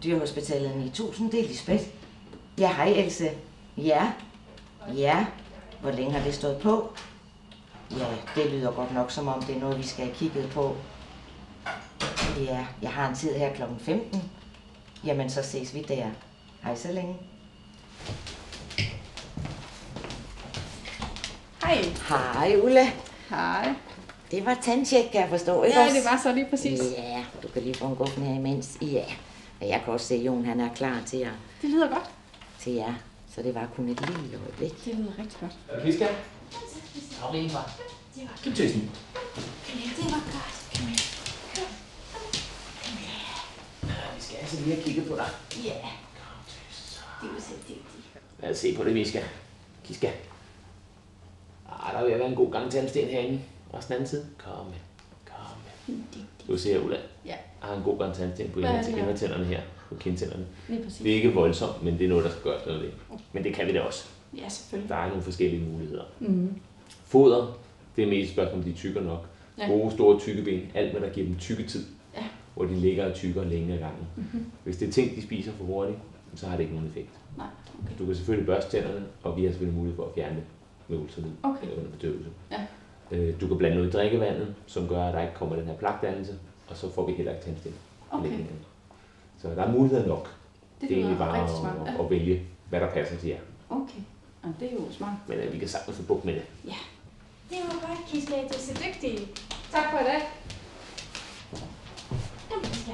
Dyrehospitalet 9000, det er Lisbeth. Ja, hej Else. Ja. Ja. Hvor længe har det stået på? Ja, det lyder godt nok, som om det er noget, vi skal have kigget på. Ja, jeg har en tid her kl. 15. Jamen, så ses vi der. Hej så længe. Hej. Hej, Ulla. Hej. Det var tandtjek, kan jeg forstå, ikke Ja, også? det var så lige præcis. Ja, du kan lige få en guffen her imens. Ja. Og jeg kan også se, at Jon han er klar til jer. Det lyder godt. Til jer. Så det var kun et lille øjeblik. Det lyder rigtig godt. Kiska? Kom ind, far. Kom til sådan. Det var godt. Kom her. Vi skal altså lige have kigget på dig. Ja. Det var så dygtigt. Lad os se på det, Miska. Kiska. Der vil være en god gang tandsten herinde. Og den anden side. Kom med. Kom med. Du ser, Ulla. Ja. Jeg har en god gang tandsten på Hvad er en det her? indertænderne her. På kindtænderne. Lige præcis. Det er ikke voldsomt, men det er noget, der skal gøres noget ved. Men det kan vi da også. Ja, selvfølgelig. Der er nogle forskellige muligheder. Mm. Foder, det er mest spørgsmål, om de er tykker nok. Ja. Gode, store, tykke ben. Alt, hvad der giver dem tykketid. Ja. Hvor de ligger og tykker længe ad gangen. Hvis det er ting, de spiser for hurtigt, så har det ikke nogen effekt. Nej, okay. Du kan selvfølgelig børste tænderne, og vi har selvfølgelig mulighed for at fjerne det med ultralyd under bedøvelse. Ja. Du kan blande noget i drikkevandet, som gør, at der ikke kommer den her plakdannelse, og så får vi heller ikke tandsten. Okay. Så der er muligheder nok. Det er egentlig lyder bare rigtig smart. at vælge, hvad der passer til jer. Okay. Og det er jo smart. Men vi kan sagtens få bukt med det. Ja. Det var godt, Kiska. Du er så dygtig. Tak for i dag. Kom, Kiska.